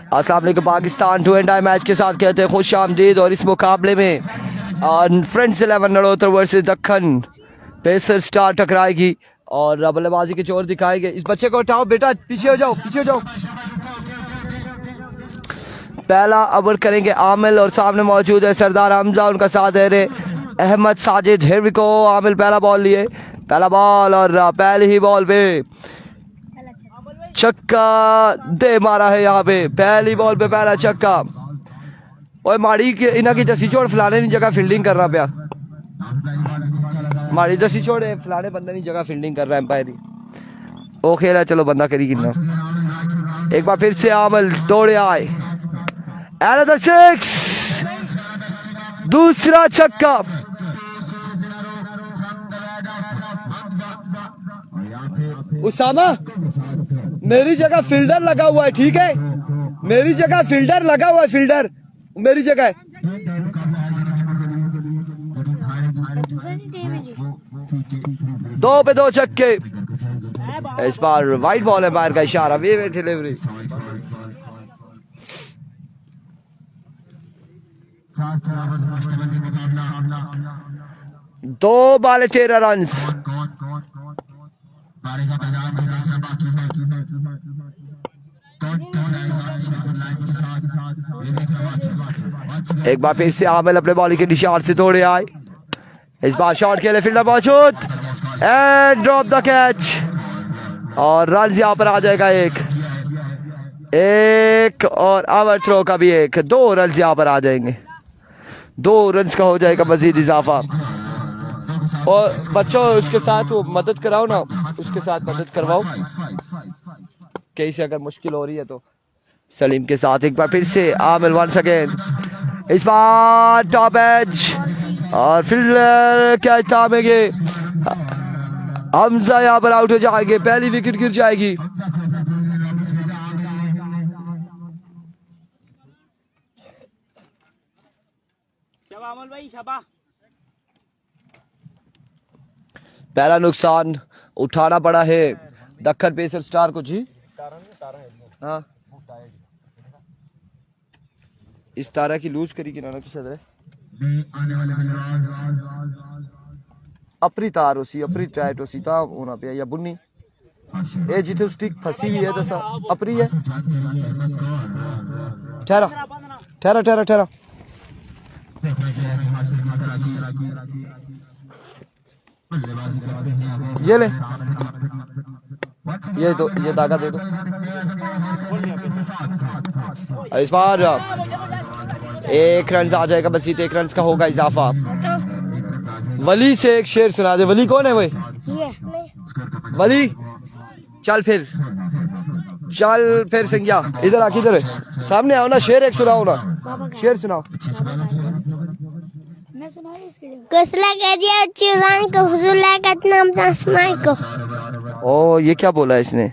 अस्सलाम वालेकुम पाकिस्तान टू एंड आई मैच के साथ कहते हैं खुश आमदीद। और इस मुकाबले में फ्रेंड्स 11 नड़ोतर वर्सेस दक्खन पेसर स्टार टकराएगी और बल्लेबाजी के जोर दिखाएंगे। इस बच्चे को उठाओ बेटा, पीछे हो जाओ, पीछे हो जाओ। पहला ओवर करेंगे आमिल और सामने मौजूद है सरदार हमजा, उनका साथ दे रहे Ahmed Sajid. Here we go. Aamil पहला बॉल लिए, पहला बॉल और पहली ही बॉल पे छक्का दे मारा है। यहाँ पे पहली बॉल पे पहला छक्का। और माड़ी के इन्हों की दसी छोड़ फलाने की जगह फील्डिंग कर रहा पाया। माड़ी दसी छोड़ फलाने बंदे की जगह फील्डिंग कर रहा है एम्पायर। वो खेल है, चलो बंदा करी कितना। एक बार फिर से आमिल दौड़े आए, Another six, दूसरा छक्का। उसामा मेरी जगह फील्डर लगा हुआ है, ठीक है? मेरी जगह फील्डर लगा हुआ है, फील्डर मेरी जगह। 2 पे 2 छक्के। इस बार वाइड बॉल है, बाहर का इशारा, वे डिलीवरी। दो बाले 13 रन। एक बार फिर से आमिल अपने बॉलिंग के निशान से दौड़े आए। इस बार शॉट खेले, फील्डर मौजूद एंड ड्रॉप द कैच और रन यहाँ पर आ जाएगा एक और ओवर थ्रो का भी एक। 2 रन यहाँ पर आ जाएंगे, 2 रन का हो जाएगा मजीद इजाफा। और बच्चों उसके साथ वो मदद कराओ ना, उसके साथ मदद करवाओ कहीं से अगर मुश्किल हो रही है तो। सलीम के साथ एक बार फिर से आमिल वंस अगेन। इस बार टॉप एज और फील्डर क्या थामेंगे। हमजा यहाँ पर आउट हो जाएंगे, पहली विकेट गिर जाएगी। पहला नुकसान उठाना पड़ा है दक्खन पेसर स्टार को जी। हाँ इस तारा की लूज करी किनारा की सदर अपनी तार उसी अपनी टाइट उसी ता होना पे या बुन्नी ए जिथे स्टिक फंसी हुई है दसा अपनी है। ठहरा ठहरा ठहरा ठहरा। ये ले, ये दो, ये धागा दे दो। इस बार 1 रन आ जाएगा, बस 1 रन का होगा इजाफा। वली से एक शेर सुना दे। वली कौन है वो? वली चल फिर सिंगिया इधर आ, किधर है? सामने आओ ना, शेर एक सुनाओ ना, शेर सुनाओ। ओ ये क्या बोला इसने?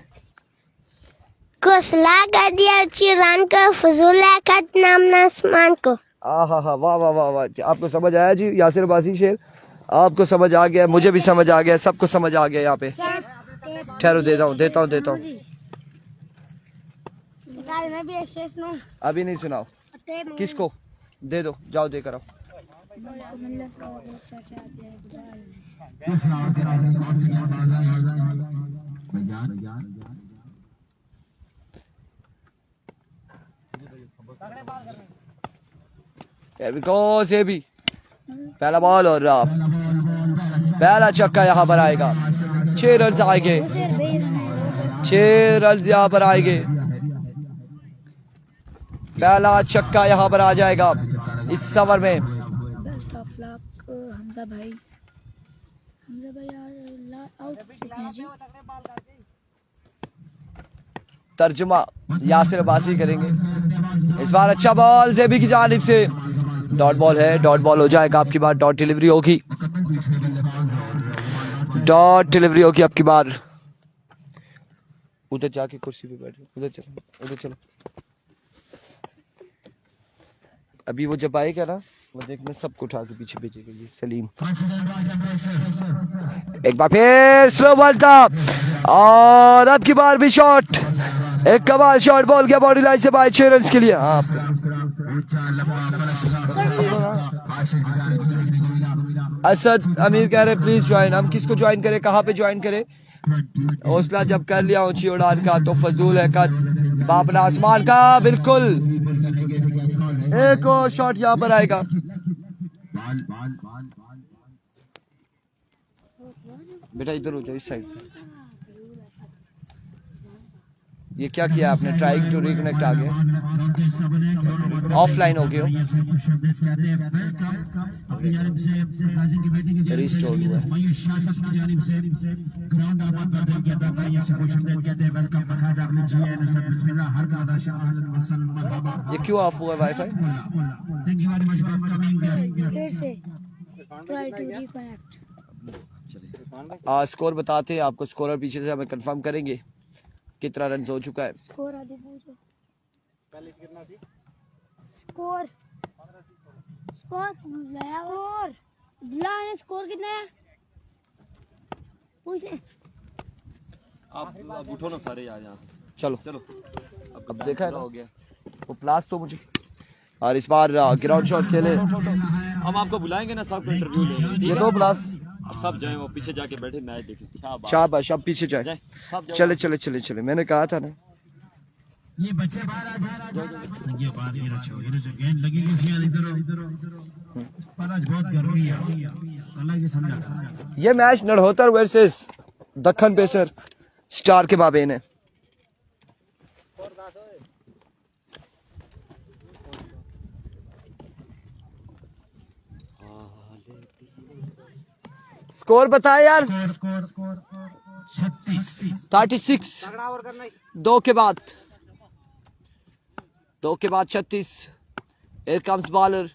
कुसला कर दिया चिरान को, फजूल का नाम आसमान को। वाह वाह वाह वाह वाह। आपको समझ आया जी यासिर बासी शेर? आपको समझ आ गया, मुझे भी समझ आ गया, सबको समझ आ गया। यहाँ पे ठहरो, देता हूँ। मैं भी एक शेर सुनाऊं? अभी नहीं सुनाओ। किसको? दे दो, जाओ दे कर आओ। से भी पहला बॉल और पहला छक्का यहाँ पर आएगा। 6 रन आएंगे, 6 रन यहाँ पर आएंगे। पहला छक्का यहाँ पर आ जाएगा इस ओवर में। बेस्ट ऑफ लक हमजा भाई आउट जी। तर्जुमा यासिर बासी करेंगे। इस बार अच्छा बॉल जेबी की जानिब से, डॉट बॉल है, डॉट बॉल हो जाएगा आपकी बार। डॉट डिलीवरी होगी, डॉट डिलीवरी होगी आपकी बार। उधर जाके कुर्सी पे बैठो, उधर चलो, उधर चलो। अभी वो जब आएगा ना, वो देखना सबको उठा के पीछे भेजेगा ये सलीम। एक बार फिर स्लो बॉल था और अब की बार भी शॉट एक कमाल शॉट बॉल गया बॉडी लाइन से बाहर 6 रन के लिए। हाँ असद अमीर कह रहे प्लीज ज्वाइन। हम किसको ज्वाइन करें, कहाँ पे ज्वाइन करें? हौसला जब कर लिया ऊंची उड़ान का तो फजूल है कद बापना आसमान का। बिल्कुल एक और शॉट यहाँ पर आएगा। बेटा इधर हो जाओ, इस साइड। ये क्या किया आपने? ट्राइंग टू रिकनेक्ट आ गया, ऑफलाइन हो गया, रिस्टोर हुआ। ये क्यों ऑफ हुआ वाईफाई? फिर से ट्राई टू रिकनेक्ट। स्कोर बताते हैं आपको, स्कोर पीछे से हमें कंफर्म करेंगे कितना रन हो चुका है। स्कोर आदि पूछो। स्कोर स्कोर स्कोर दुल्हा ने स्कोर कितना है पूछ ले। आप उठो ना सारे यार यहाँ से। चलो चलो अब देखा है ना, हो गया वो प्लास तो मुझे। और इस बार ग्राउंड शॉट खेले। हम आपको बुलाएंगे ना, सब इंटरव्यू लेंगे। ये दो प्लास अब सब जाए, वो पीछे जाके बैठे मैच देखें। शाबाश, अब पीछे जाए। चले चले चले चले, मैंने कहा था ना। ये बच्चे बाहर आ जा संगे बाहर ये रखो, ये जो गेंद लगेगी सी इधर इस पर आज बहुत गर्मी है, अलग ही समझा। ये मैच नड़होतर वर्सेस दक्खन पेसर स्टार के माबेन है। स्कोर बताए यार। स्कोर 36 दो के बाद 36। Here comes bowler,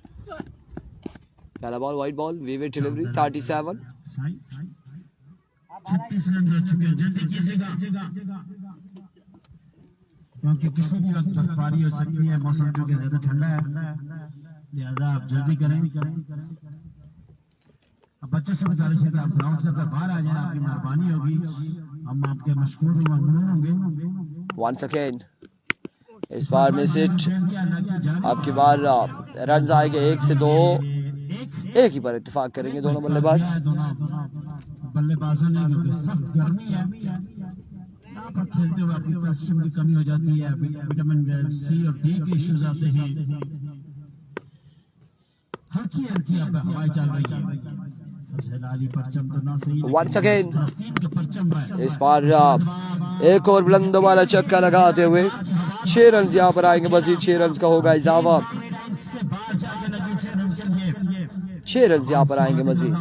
पहला ball wide ball, vivid delivery 37। 36 run हो चुके हैं, जल्दी कीजिएगा क्योंकि किसी भी वक्त बर्फबारी हो सकती है, मौसम चूंकि ज्यादा ठंडा है, लिहाजा आप जल्दी करें। अब बच्चों से गुजारिश है कि आप ग्राउंड से बाहर आ जाएं, आपकी मेहरबानी होगी, हम आपके मशहूर होंगे। Once again इस बार में सिट आपकी बार रन आएंगे 1 से 2, एक ही पर इत्तेफाक करेंगे दोनों बल्लेबाज। बल्लेबाजों ने, क्योंकि सख्त गर्मी है यहाँ पर खेलते हुए आपकी कैल्शियम की कमी हो जाती है, विटामिन सी और डी के इश्यूज आते हैं, हल्की हल्की आप हवाएं चल रही है। सबसे लाली परचम तो ना सही, Once again के परचम है। इस बार एक और बुलंद वाला छक्का लगाते हुए 6 रन यहाँ पर आएंगे। मजीद 6 रन का होगा इजाफा, 6 रन यहाँ पर आएंगे मजीद।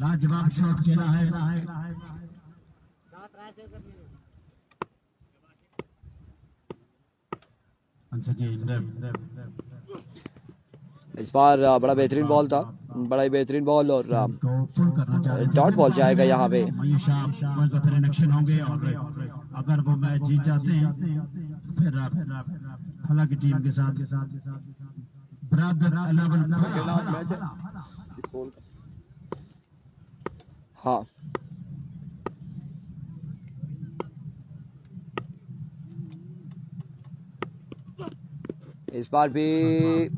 लाजवाब शॉट खेला है। इस बार बड़ा बेहतरीन बॉल था, बड़ा ही बेहतरीन बॉल, और डॉट बॉल जाएगा यहाँ पे। तो फिर इलेक्शन होंगे और अगर वो मैच जीत जाते हैं फिर फला की टीम के साथ बराबर 11 हाँ इस बार भी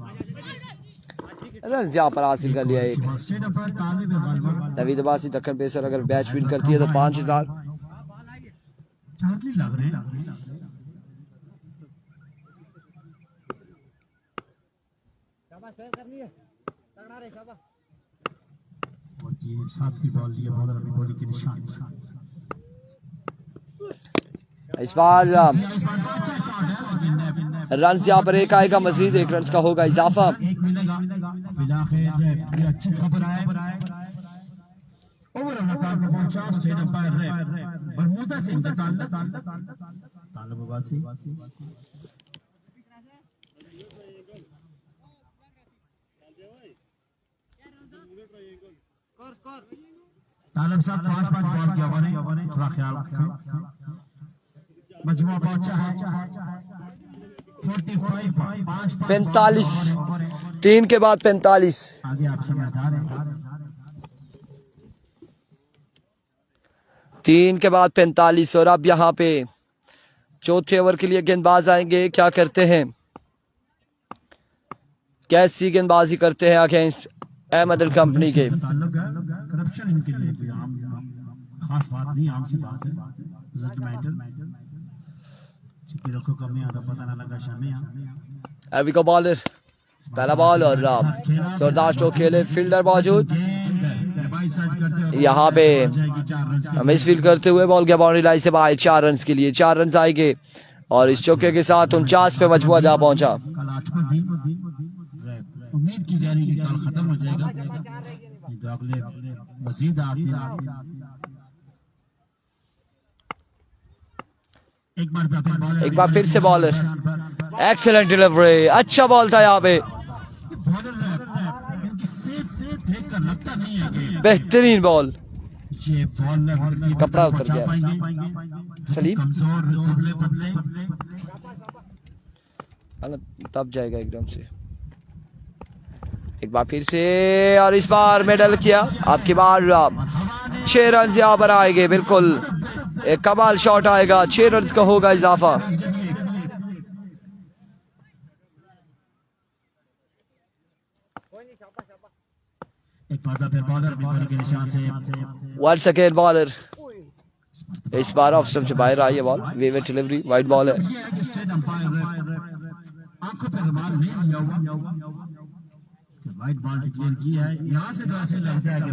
रन यहाँ पर हासिल कर लिया एक। नवीद अब्बासी दक्कन पेसर अगर मैच विन करती है तो 5000। साथ की बॉल लिए बॉलर अभी बॉलिंग के निशान। इस बार रन यहाँ पर एक आएगा, मजीद 1 रन का होगा इजाफा। अच्छी खबर आए ओवर में पहुंचा स्टेट अंपायर बरमूदा से इनका ताल्लुक वासी। तालब साहब 5 बॉल के ओवर, थोड़ा ख्याल रखें। मजमुआ पहुंचा है 45, 3 के बाद 45। आगे आप समझदार हैं। 3 के बाद 45 और अब यहाँ पे चौथे ओवर के लिए गेंदबाज आएंगे, क्या करते हैं, कैसी गेंदबाजी करते हैं अगेंस्ट अहमद अल कंपनी के। करप्शन इनके लिए कोई आम खास बात नहीं, आम सी बात है। रिजल्ट मैटर चिट्ठी रखो कमी आता पता ना लगा शामी। अभी का बॉलर पहला बॉल और जोरदार स्ट्रोक खेले, फील्डर मौजूद यहाँ पे मिस फील्ड करते हुए बॉल गया बाउंड्री लाइन से बाहर। 4 रन के लिए 4 रन आएंगे और इस चौके के साथ 49 पे मजबूआ जा पहुंचा। उम्मीद की जा रही है कि कल खत्म हो जाएगा, तो अगले मजीद एक बार फिर से बॉलर, एक्सीलेंट डिलीवरी, अच्छा बॉल था यहाँ पे, बेहतरीन बॉल, कपड़ा उतर गया सलीम, तब जाएगा एकदम से। एक बार फिर से और इस बार मेडल किया, आपकी बार 6 रन यहाँ पर आएंगे, बिल्कुल एक कमाल शॉट आएगा, 6 रन का होगा इजाफा। वंस अगेन बॉलर, इस बार ऑफ स्टंप से बाहर आई है बॉल, वेवेट डिलीवरी, वाइड बॉल है। वाइट बॉल डिक्लेयर की है, यहाँ से तो ऐसे लगता है कि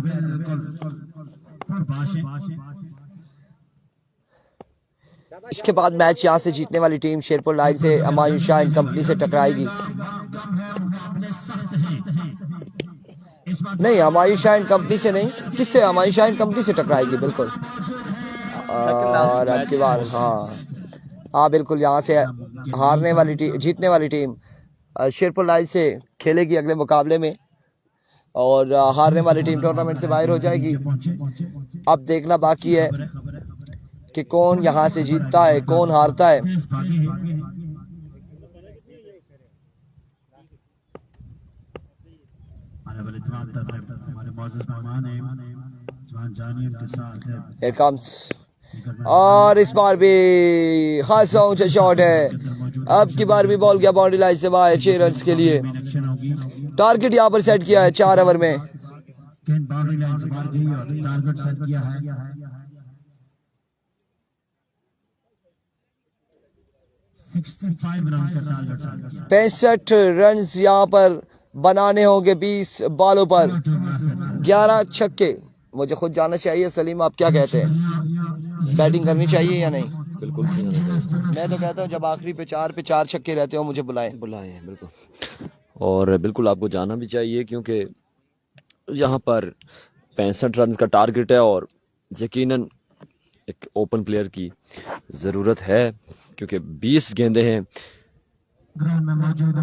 इसके बाद मैच यहाँ से जीतने वाली टीम शेरपुर लाइन से हमायूं शाह एंड कंपनी से टकराएगी। नहीं, हमायूं शाह एंड कंपनी से नहीं, किससे, हमायूं शाह एंड कंपनी से टकराएगी बिल्कुल। और अब की बार हाँ बिल्कुल, यहाँ से हारने वाली टीम, जीतने वाली टीम शेरपुर लाइन से खेलेगी अगले मुकाबले में, और हारने वाली टीम टूर्नामेंट से बाहर हो जाएगी। अब देखना बाकी है कि कौन यहाँ से जीतता है, कौन हारता है। Here comes, और इस बार भी खासा ऊंचा शॉट है, अब की बार भी बॉल गया बाउंड्री लाइन से बाहर, 6 रन के लिए टारगेट यहाँ पर सेट किया है 4 ओवर में। बाउंड्री लाइन से बाहर गई और टारगेट सेट किया है 65 रन का टारगेट सेट किया। 65 रन यहाँ पर बनाने होंगे 20 बॉलों पर, 11 छक्के। मुझे खुद जाना चाहिए, सलीम आप क्या कहते हैं, बैटिंग करनी चाहिए या नहीं? बिल्कुल, मैं तो कहता हूँ जब आखिरी पे 4 छक्के रहते हो मुझे बुलाएं बिल्कुल, और बिल्कुल आपको जाना भी चाहिए, क्योंकि यहाँ पर 65 रन का टारगेट है और यकीनन एक ओपन प्लेयर की ज़रूरत है, क्योंकि 20 गेंदें हैं,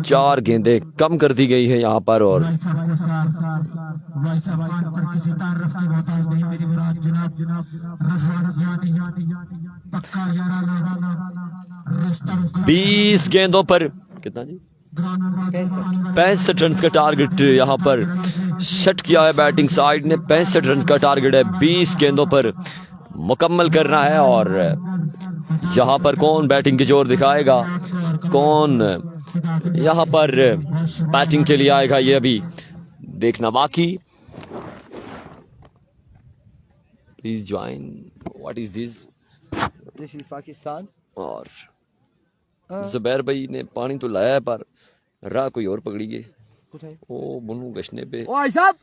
4 गेंदें कम कर दी गई है यहाँ पर। और बीस गेंदों पर कितना जी, 65 रन का टारगेट यहाँ पर सेट किया है बैटिंग साइड ने। 65 रन का टारगेट है, 20 गेंदों पर मुकम्मल करना है। और यहाँ पर कौन बैटिंग की जोर दिखाएगा, कौन यहाँ पर बैटिंग के लिए आएगा, ये अभी देखना बाकी। Please join, what is this is Pakistan. और जुबैर भाई ने पानी तो लाया है पर राह कोई और पकड़ी गई, ओ बुनू गश्ने पे। ओ भाई साहब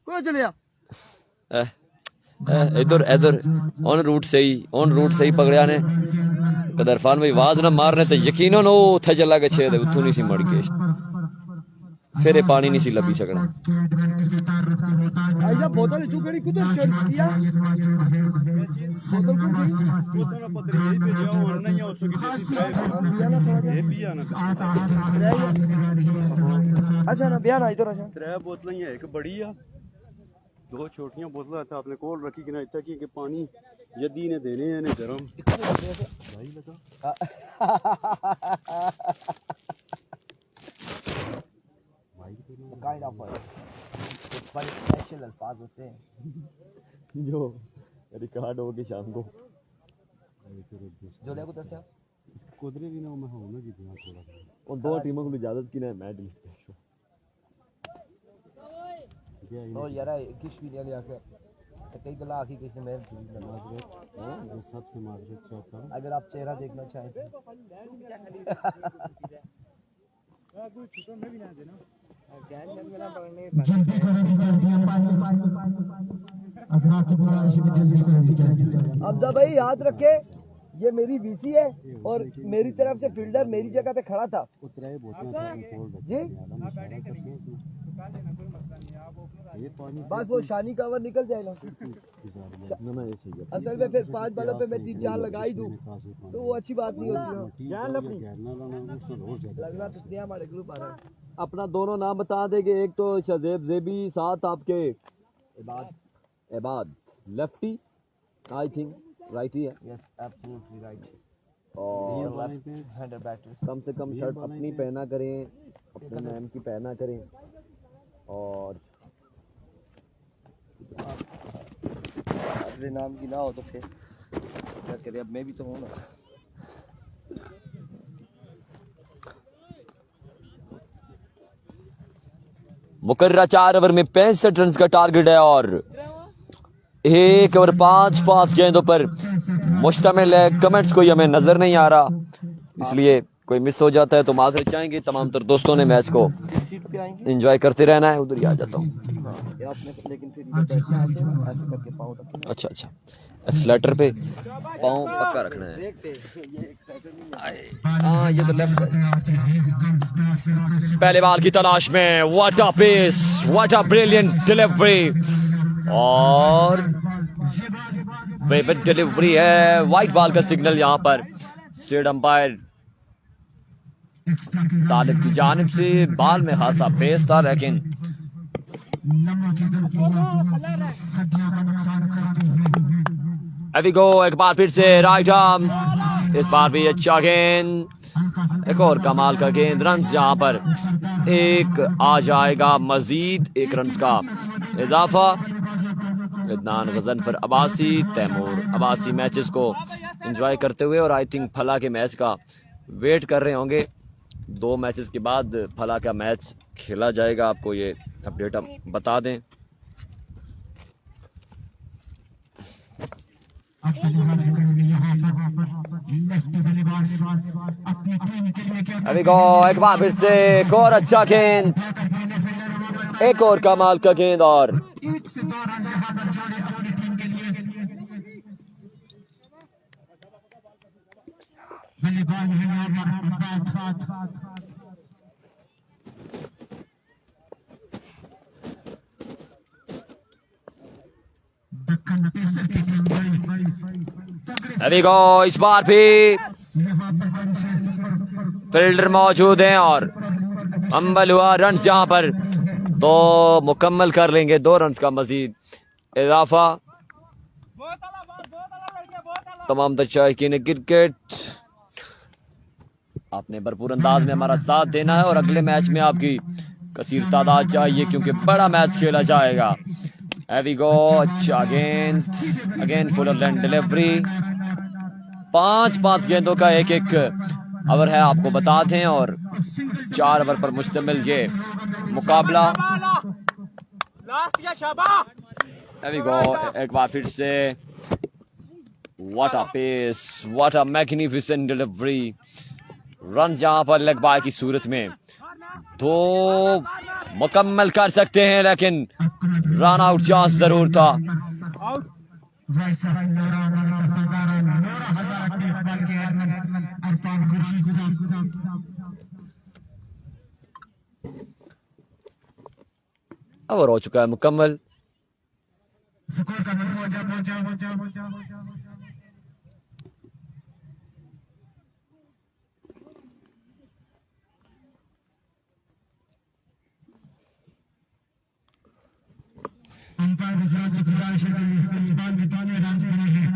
कौन चले जा, इधर इधर ऑन रूट से ही पकड़िया ने। कदर इरफान भाई आवाज ना मारने तो यकीनन वो थे चला के छेद उतों नहीं सी मड़ के, फिर ये पानी नहीं सी लभी सकना। बोतल अच्छा ना बिया ना इधर अच्छा 3 बोतलें ही है, एक बड़ी है, 2 छोटियां बोतलें था आपने कोल रखी कि ना इतना कि पानी यदि ने देने हैं ने गरम भाई लगा काइंड ऑफ बड़े स्पेशल अल्फाज होते हैं जो रिकॉर्ड होगी शाम को। जो ले को दस कुदरे भी ना मैं हूं ना जीतना थोड़ा उन दो टीमों को इजाजत की ना मैच क्या ओ यार किस भी नहीं लिया के कई गला आखी किसने मेरे माजरत हां वो सबसे माजरत चौका अगर आप चेहरा देखना चाहें तो कोई छुट्टा में भी ना देना जल्दी करें जल्दी अजनाब से बुरा इसी में जल्दी करें अब्दा भाई याद रखे ये मेरी वीसी है और मेरी तरफ से फील्डर मेरी जगह पे खड़ा था उतराए बोतल खोल जी ये पानी बस वो शानी कवर निकल जाएगा ना ना ये चाहिए असल में फिर 5 बॉलों पे मैं 3-4 लगा ही दूं तो वो अच्छी बात नहीं होती क्या लपड़ी घेरना लाना उसमें और ज्यादा लगना तो नहीं हमारे ग्रुप आ रहा है अपना दोनों नाम बता देंगे एक तो शजेब जेबी साथ आपके इबाद लेफ्टी आई थिंक राइट ही है यस एब्सोल्युटली राइट और हैंडर बैटर्स कम से कम शर्ट अपनी पहना करें अपने नाम की पहना करें और अपने नाम की ना हो तो फिर क्या करें अब मैं भी तो हूँ ना मुकर्रा 4 ओवर में 65 रन का टारगेट है और 1 ओवर 5 गेंदों पर मुश्तमिल है। कमेंट्स कोई हमें नजर नहीं आ रहा, इसलिए कोई मिस हो जाता है तो माजरत चाहेंगे। तमाम तर दोस्तों ने मैच को सीट पे आएंगे एंजॉय करते रहना है। उधर ही आ जाता हूँ। आपने लेकिन फिर इधर बैठना है ऐसे करके पाँव रखना अच्छा अच्छा, एक्सलेटर पे पाँव पक्का रखना है। देखते ये एक सेकंड हाँ ये तो लेफ्ट पहले बाल की तलाश में what a pace, what a brilliant delivery और विविड डिलीवरी है। वाइट बॉल का सिग्नल यहाँ पर स्टेट अंपायर तालिब की जानिब से। बाल में खासा पेस था लेकिन अभी गो एक बार फिर से राइट आर्म, इस बार भी अच्छा गेंद, एक और कमाल का गेंद। रन जहां पर एक आ जाएगा, मजीद 1 रन का इजाफा। इदनान गजनफर अब्बासी, तैमूर अब्बासी मैचेस को एंजॉय करते हुए और आई थिंक फला के मैच का वेट कर रहे होंगे। 2 मैचेस के बाद फला का मैच खेला जाएगा, आपको ये अपडेट हम बता दें। अभी को एक बार फिर से एक और अच्छा गेंद, एक और कमाल का गेंद और अभी को इस बार भी फील्डर मौजूद हैं और अंबल हुआ रन जहां पर तो मुकम्मल कर लेंगे 2 रन का मजीद इजाफा। तमाम दर्शकीन क्रिकेट, आपने भरपूर अंदाज में हमारा साथ देना है और अगले मैच में आपकी कसीर तादाद चाहिए क्योंकि बड़ा मैच खेला जाएगा। Here we go, अच्छा गेंद, अगेन फुल लेंथ डिलीवरी। 5 गेंदों का एक ओवर है, आपको बता दें, और 4 ओवर पर मुश्तमिल ये मुकाबला। Here we go, एक बार फिर से what a pace, what a magnificent delivery. Run जहां पर लेग बाय की सूरत में 2 मुकम्मल कर सकते हैं लेकिन रन आउट चांस जरूर था। ओवर हो चुका है मुकम्मल। अंपायर गुजरात से गुजारिश है कि इस बार जिताने रन बने हैं।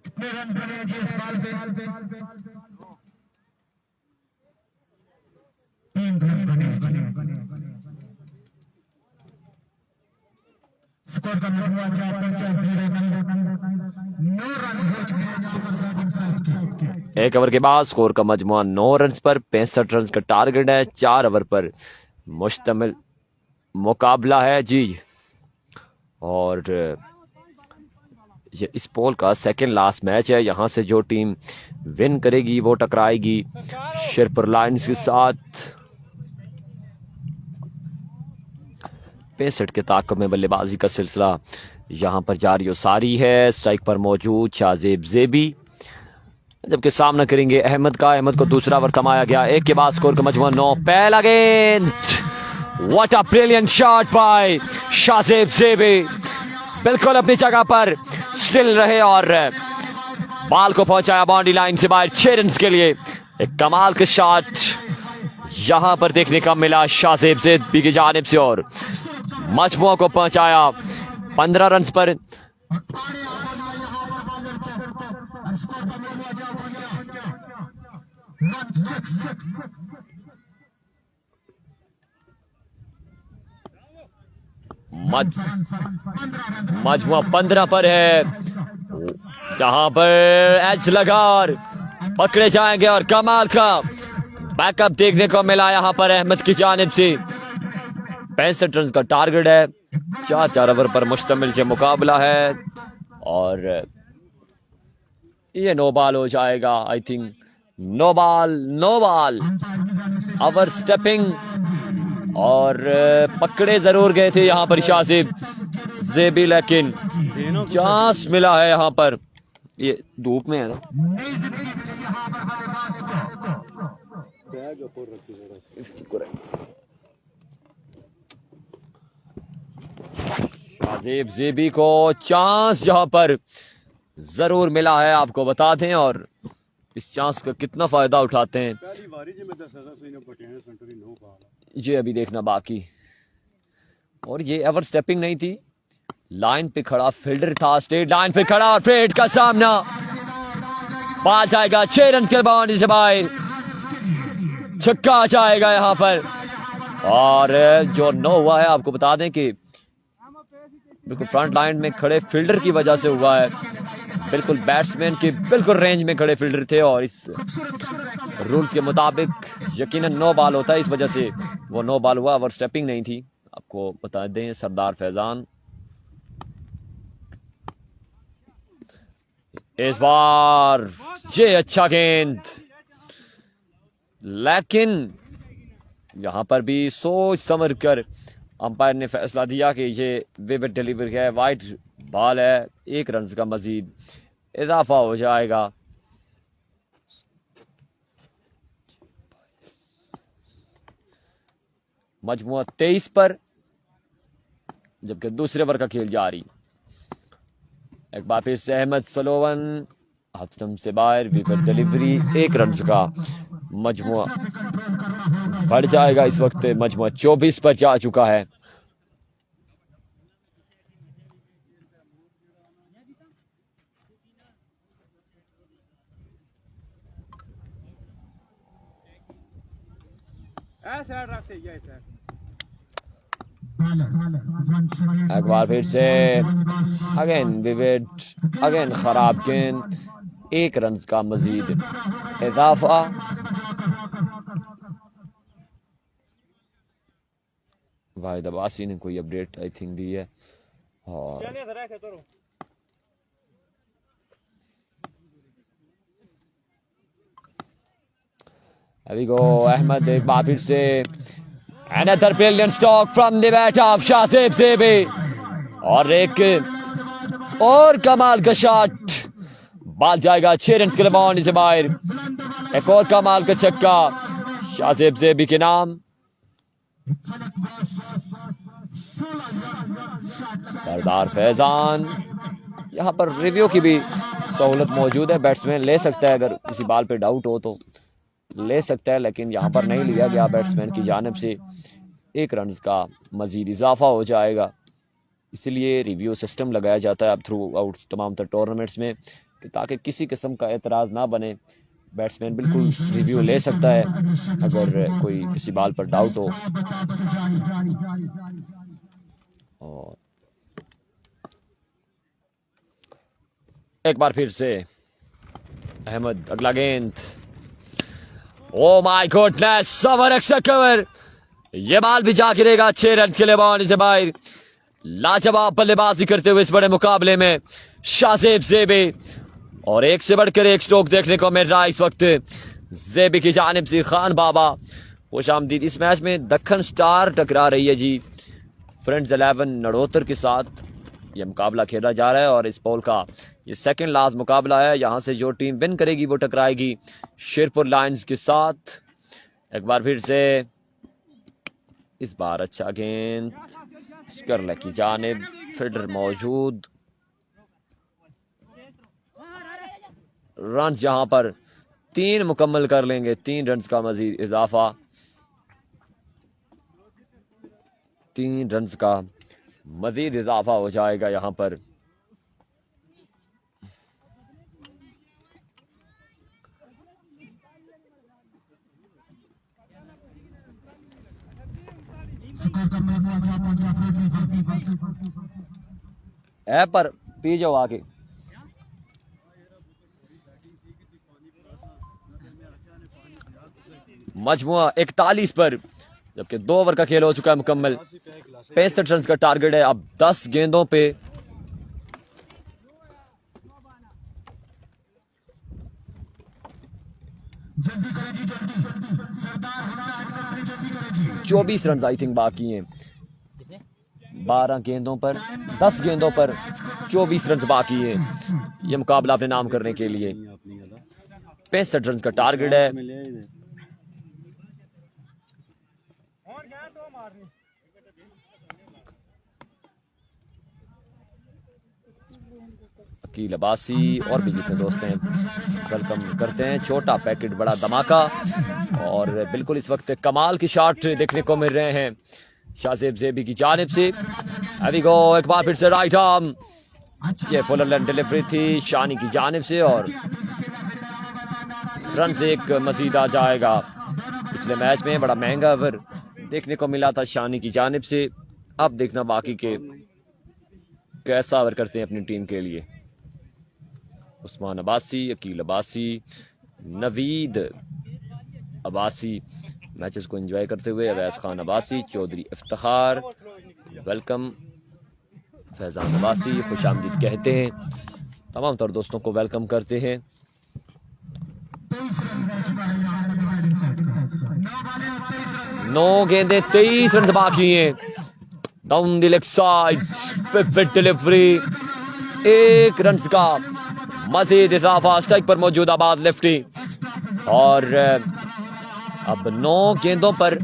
कितने रन बने हैं इस बाल पे? 3 रन बने। स्कोर का मजमूआ 4 पंचा 0 9 रन हो चुके हैं यहाँ पर बैटिंग साइड के। एक ओवर के बाद स्कोर का मजमुआ 9 रन पर 65 रन का टारगेट है। 4 ओवर पर मुश्तमिल मुकाबला है जी। और ये इस पोल का सेकंड लास्ट मैच है। यहाँ से जो टीम विन करेगी वो टकराएगी शेरपुर लायंस के साथ। 65 के ताक़ुब में बल्लेबाजी का सिलसिला यहाँ पर जारी और सारी है। स्ट्राइक पर मौजूद शाहजेब ज़ेबी, जबकि सामना करेंगे अहमद का। अहमद को दूसरा ओवर थमाया गया। एक के बाद स्कोर का मजमूआ 9। पहला गेंद, what a brilliant shot bye Shahzeb ज़ेबी। बिल्कुल अपनी जगह पर स्टिल रहे और बॉल को पहुंचाया बाउंड्री लाइन से बाहर 6 रन के लिए। एक कमाल का शॉट यहां पर देखने का मिला शाहजेब ज़ेबी की जानिब से और मजमुआ को पहुंचाया 15 रन पर। मजमुआ 15 पर है। यहां पर एज लगा और पकड़े जाएंगे और कमाल का बैकअप देखने को मिला यहां पर अहमद की जानिब से। 65 रन का टारगेट है। 4 ओवर पर मुश्तमिल ये मुकाबला है और ये नो बॉल हो जाएगा। I think no ball. Overstepping और पकड़े जरूर गए थे यहाँ पर शाहजेब ज़ेबी, लेकिन चांस मिला है यहाँ पर। ये धूप में है ना, शाहजेब ज़ेबी को चांस यहाँ पर जरूर मिला है, आपको बता दें, और इस चांस का कितना फायदा उठाते हैं ये अभी देखना बाकी। और ये एवर स्टेपिंग नहीं थी, लाइन पे खड़ा फील्डर था, स्ट्रेट लाइन पे खड़ा और फेट का सामना, बाल जाएगा 6 रन के बाउंड्री से बाहर, छक्का जाएगा यहां पर। और जो नो हुआ है आपको बता दें कि बिल्कुल फ्रंट लाइन में खड़े फील्डर की वजह से हुआ है। बिल्कुल बैट्समैन के बिल्कुल रेंज में खड़े फील्डर थे और इस रूल्स के मुताबिक यकीनन नो बॉल होता है, इस वजह से वो नो बॉल हुआ। ओवर स्टेपिंग नहीं थी, आपको बता दें। सरदार फैजान इस बार ये अच्छा गेंद, लेकिन यहां पर भी सोच समझ कर अंपायर ने फैसला दिया कि ये विविड डिलीवरी है, वाइड बॉल है, 1 रन का मजीद इजाफा हो जाएगा। मजमुआ 23 पर, जबकि दूसरे ओवर का खेल जारी। एक बार फिर से अहमद सलोवन हफ्तम से बाहर, विविड डिलीवरी, 1 रन का मजमुआ बढ़ जाएगा। इस वक्त मजमुआ 24 पर जा चुका है। एक बार फिर से अगेन विविड, अगेन खराब गेंद, 1 रन का मजीद इजाफा। वाहिद अब्बासी ने कोई अपडेट आई थिंक दी है और अभी गो अहमद एक बार फिर से, another brilliant stroke from the bat of Shahzeb ज़ेबी और एक और कमाल का शॉट, बाल जाएगा 6 रन के लिए बाउंड्री से बाहर। एक और कमाल का छक्का शाहजेब ज़ेबी के नाम। सरदार फैजान, यहाँ पर रिव्यू की भी सहूलत मौजूद है, बैट्समैन ले सकता है अगर किसी बॉल पे डाउट हो तो ले सकता है, लेकिन यहाँ पर नहीं लिया गया बैट्समैन की जानिब से। 1 रन का मजीद इजाफा हो जाएगा, इसलिए रिव्यू सिस्टम लगाया जाता है अब थ्रू आउट तमाम तर टूर्नामेंट्स में, ताकि किसी किस्म का एतराज़ ना बने। बैट्समैन बिल्कुल रिव्यू ले सकता है अगर कोई किसी बॉल पर डाउट हो। और एक बार फिर से अहमद, अगला गेंद, ओ माय गॉडनेस, सवर एक्स्ट्रा कवर, ये बाल भी जा गिरेगा। 6 रन के लिए बाउंड्री से बाहर। लाजवाब बल्लेबाजी करते हुए इस बड़े मुकाबले में शाहजेब ज़ेबी, और एक से बढ़कर एक स्ट्रोक देखने को मिल रहा है इस वक्त ज़ेबी की जानिब से। खान बाबा खुशामदीद। इस मैच में दक्खन स्टार टकरा रही है जी फ्रेंड्स 11 नड़ोतर के साथ। ये मुकाबला खेला जा रहा है और इस पोल का ये सेकंड लास्ट मुकाबला है। यहाँ से जो टीम विन करेगी वो टकराएगी शेरपुर लायंस के साथ। एक बार फिर से इस बार अच्छा गेंद स्करले की जानिब, फील्डर मौजूद। रन यहां पर 3 मुकम्मल कर लेंगे, 3 रन का मजीद इजाफा, 3 रन का मजीद इजाफा हो जाएगा यहां पर। ऐ पर पी जाओ आके। मजमुआ 41 पर, जबकि 2 ओवर का खेल हो चुका है मुकम्मल। 65 रन का टारगेट है। अब 10 गेंदों पे जल्दी करेगी, जल्दी सरदार होना, जल्दी करेगी। 24 रन आई थिंक बाकी हैं। 12 गेंदों पर 10 गेंदों पर 24 रन बाकी है ये मुकाबला अपने नाम करने के लिए। 65 रन का टारगेट है। की लबासी और भी जितने दोस्त हैं वेलकम करते हैं। छोटा पैकेट बड़ा धमाका, और बिल्कुल इस वक्त कमाल की शॉट देखने को मिल रहे हैं शाहजेब ज़ेबी की जानिब से। अभी गो एक बार फिर से राइट आर्म, ये फुल लेंथ डिलीवरी थी शानी की जानिब से, और रन से एक मजीद आ जाएगा। पिछले मैच में बड़ा महंगा ओवर देखने को मिला था शानी की जानिब से। अब देखना बाकी के कैसा ओवर करते हैं अपनी टीम के लिए। उस्मान अब्बासी, अकील अब्बासी, नवीद अब्बासी मैचेस को एंजॉय करते हुए। अवैस खान अब्बासी, चौधरी इफ्तिखार वेलकम, फैजान अब्बासी खुशामदीद कहते हैं। तमाम तौर दोस्तों को वेलकम करते हैं। 9 गेंदे 23 रन बाकी हैं। Down the leg side, pivot delivery, 1 run का मजीद इजाफा। स्ट्राइक पर मौजूद आबाद लेफ्टी, और अब 9 गेंदों पर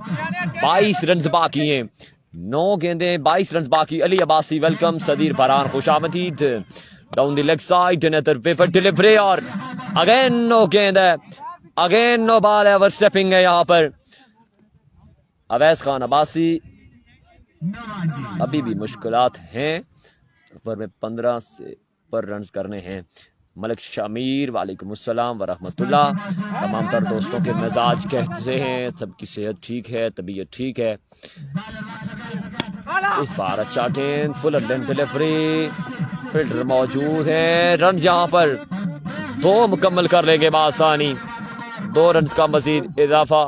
22 रन बाकी हैं। 9 गेंदें 22 रन बाकी। अली अब्बासी वेलकम, सदीर फरहान खुशामदीद। Down the leg side, another pivot delivery, और अगेन 9 गेंद है, अगेन 9 बॉल है। ओवर स्टेपिंग है यहाँ पर। अवैस खान अब्बासी, अभी भी मुश्किलात हैं, ओवर में 15 से पर रन करने हैं। मलिक शामीर वालेकुम अस्सलाम व रहमतुल्लाह। तमाम तर दोस्तों के मिजाज कैसे हैं, सबकी सेहत ठीक है, तबीयत ठीक है। इस बार अच्छा गेंद, फुल लेंथ डिलीवरी, फील्डर मौजूद है। रन यहाँ पर 2 मुकम्मल कर लेंगे बासानी। 2 रन का मजीद इजाफा।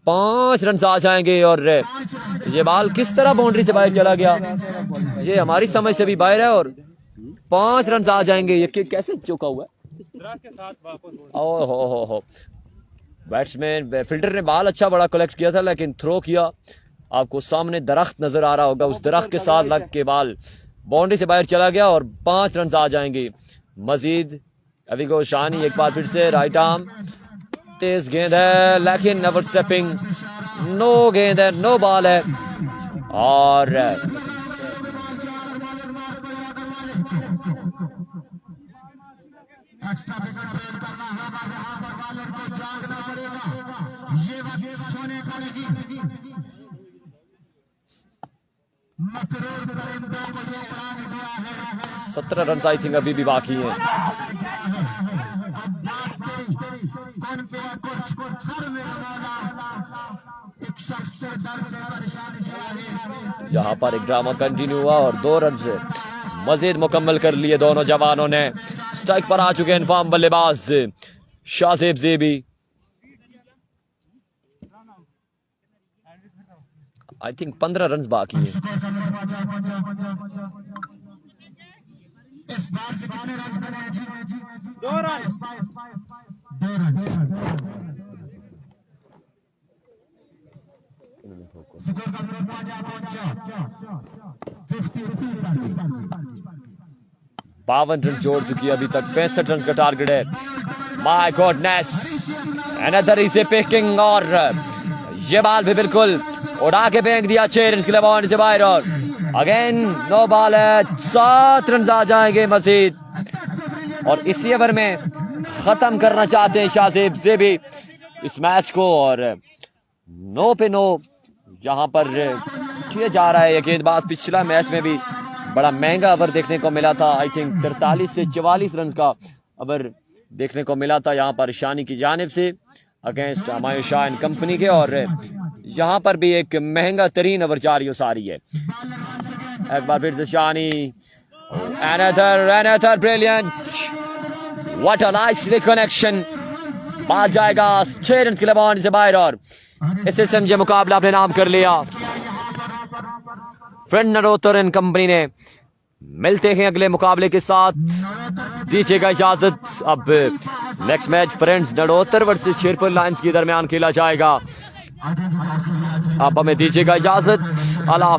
5 रन आ जाएंगे, और ये बाल किस तरह बाउंड्री से बाहर चला गया, ये हमारी समझ से भी बाहर है, और 5 रन आ जाएंगे। ये कैसे चौका हुआ है। हो बैट्समैन फील्डर ने बाल अच्छा बड़ा कलेक्ट किया था, लेकिन थ्रो किया। आपको सामने दरख्त नजर आ रहा होगा, उस दरख्त के साथ लग के बाल बाउंड्री से बाहर चला गया, और 5 रन आ जाएंगे मजीद। अभी को शानी एक बार फिर से राइट आर्म, तेज गेंद है लेकिन नेवर स्टेपिंग। 9 गेंद है, 9 बॉल है, और सत्रह रन आई थिंक अभी भी बाकी हैं। यहाँ पर एक ड्रामा कंटिन्यू हुआ और 2 रन से मजीद मुकम्मल कर लिए दोनों जवानों ने। स्ट्राइक पर आ चुके हैं इनफाम बल्लेबाज शाहजेब ज़ेबी। आई थिंक 15 रन बाकी हैं। बावन रन जोड़ चुकी है अभी तक। 65 रन का टारगेट है। My goodness, another is picking और ये बाल भी बिल्कुल उड़ा के फेंक दिया 6 रन के लिए बाउंड्री से बाहर। और अगेन नो बॉल है। 7 रन आ जाएंगे मजीद और इसी ओवर में खत्म करना चाहते हैं शाहजेब ज़ेबी इस मैच को। और 9 पे 9 यहाँ पर किया जा रहा है। ये गेंदबाज पिछला मैच में भी बड़ा महंगा ओवर देखने को मिला था। आई थिंक 43 से 44 रन का ओवर देखने को मिला था यहाँ पर शानी की जानिब से against Humayun Shah and company के। और यहाँ पर भी एक महंगा तरीन ओवर जारी हो सारी है। एक बार फिर से शानी, another brilliant, what a nice reconnection। बात जाएगा 6 रन के लिए बाउंड्री से बाहर और SSMJ मुकाबला अपने नाम कर लिया। फ्रेंड नरोत्तर एंड कंपनी ने। मिलते हैं अगले मुकाबले के साथ, दीजिएगा इजाजत। अब नेक्स्ट मैच फ्रेंड्स नरोत्तर वर्सेस शेरपुर लायंस के दरमियान खेला जाएगा। आप हमें दीजिएगा इजाजत। अल्लाह।